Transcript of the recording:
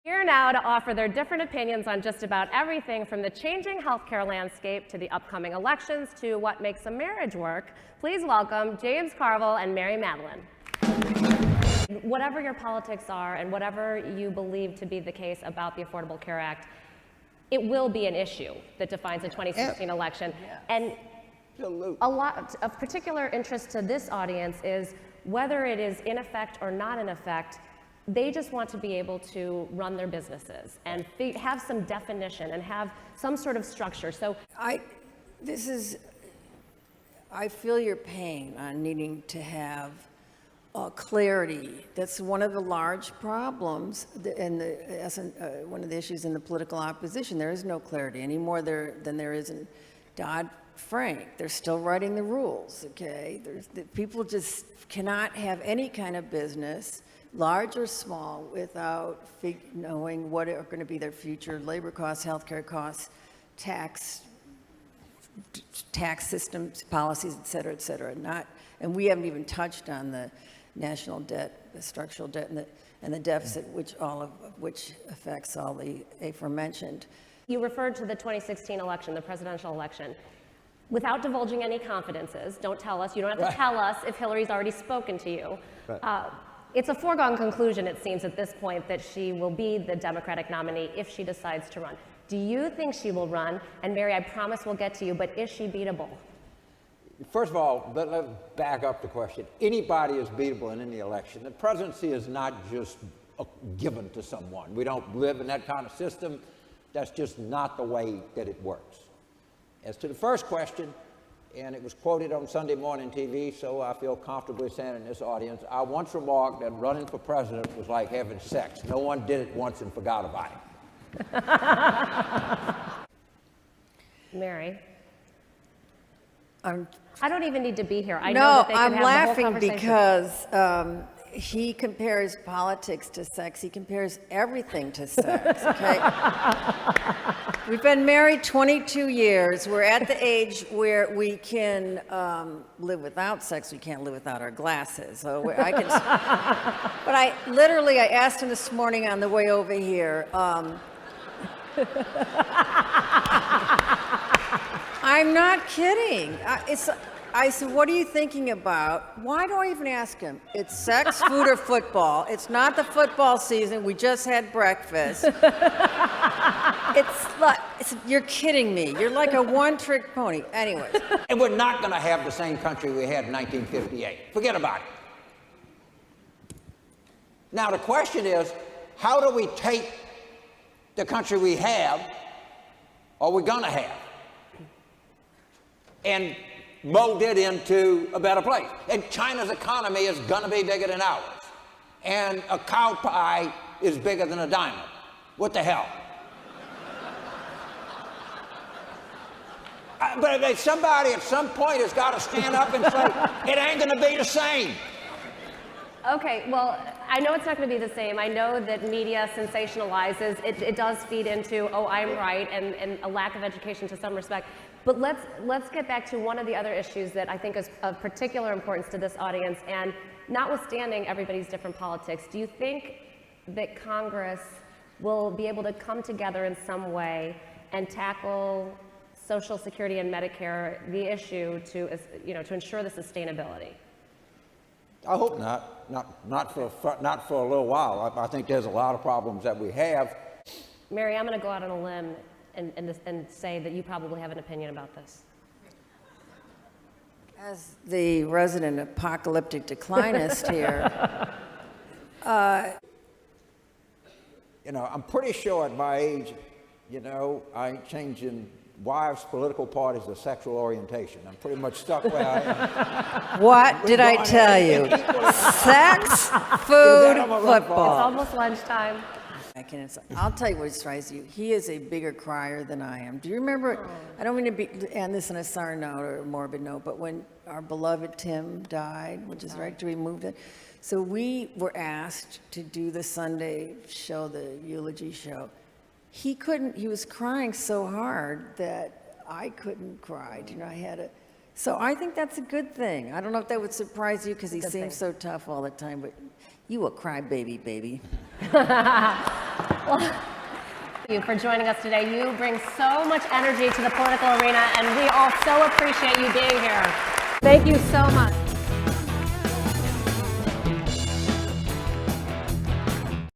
Here now to offer their different opinions on just about everything from the changing healthcare landscape to the upcoming elections to what makes a marriage work, please welcome James Carville and Mary Matalin. Whatever your politics are and whatever you believe to be the case about the Affordable Care Act, it will be an issue that defines the 2016 election. And a lot of particular interest to this audience is whether it is in effect or not in effect. They just want to be able to run their businesses and have some definition and have some sort of structure. So I feel your pain on needing to have clarity. That's one of the large problems and one of the issues in the political opposition. There is no clarity any more than there is in Dodd-Frank. They're still writing the rules, okay? People just cannot have any kind of business, large or small, without knowing what are going to be their future labor costs, healthcare costs, tax systems, policies, et cetera, and we haven't even touched on the national debt, the structural debt, and the deficit, all of which affects all the aforementioned. You referred to the 2016 election, the presidential election. Without divulging any confidences, don't tell us, you don't have to tell us if Hillary's already spoken to you. It's a foregone conclusion, it seems, at this point that she will be the Democratic nominee if she decides to run. Do you think she will run? And Mary, I promise we'll get to you, but is she beatable? First of all, let's back up the question. Anybody is beatable in any election. The presidency is not just given to someone. We don't live in that kind of system. That's just not the way that it works. As to the first question, and it was quoted on Sunday morning TV, so I feel comfortably saying in this audience, I once remarked that running for president was like having sex. No one did it once and forgot about it. Mary? I don't even need to be here. I know that they can have the whole conversation. Because he compares politics to sex. He compares everything to sex, okay? We've been married 22 years. We're at the age where we can live without sex. We can't live without our glasses. So but I asked him this morning on the way over here. I'm not kidding. I said, what are you thinking about? Why do I even ask him? It's sex, food, or football. It's not the football season. We just had breakfast. It's like, you're kidding me. You're like a one-trick pony. Anyways. And we're not going to have the same country we had in 1958. Forget about it. Now, the question is, how do we take the country we have, or we're going to have, and mold it into a better place? And China's economy is going to be bigger than ours. And a cow pie is bigger than a diamond. What the hell? But somebody at some point has got to stand up and say, it ain't going to be the same. Okay, well, I know it's not going to be the same. I know that media sensationalizes. It does feed into, oh, I'm right, and a lack of education to some respect. But let's get back to one of the other issues that I think is of particular importance to this audience. And notwithstanding everybody's different politics, do you think that Congress will be able to come together in some way and tackle Social Security and Medicare, the issue to ensure the sustainability? I hope not. Not for a little while. I think there's a lot of problems that we have. Mary, I'm going to go out on a limb and say that you probably have an opinion about this. As the resident apocalyptic declinist here, I'm pretty sure at my age, I ain't changing wives, political parties, or sexual orientation. I'm pretty much stuck where I am. What did I tell you? Sex, food, football. It's almost lunchtime. I'll tell you what strikes you. He is a bigger crier than I am. Do you remember, I don't mean to end this on a sour note or a morbid note, but when our beloved Tim died, which is right to remove it, so we were asked to do the Sunday show, the eulogy show. He was crying so hard that I couldn't cry. I had a, so I think that's a good thing. I don't know if that would surprise you because he seems so tough all the time, but you a crybaby, baby. Thank you for joining us today. You bring so much energy to the political arena, and we all so appreciate you being here. Thank you so much.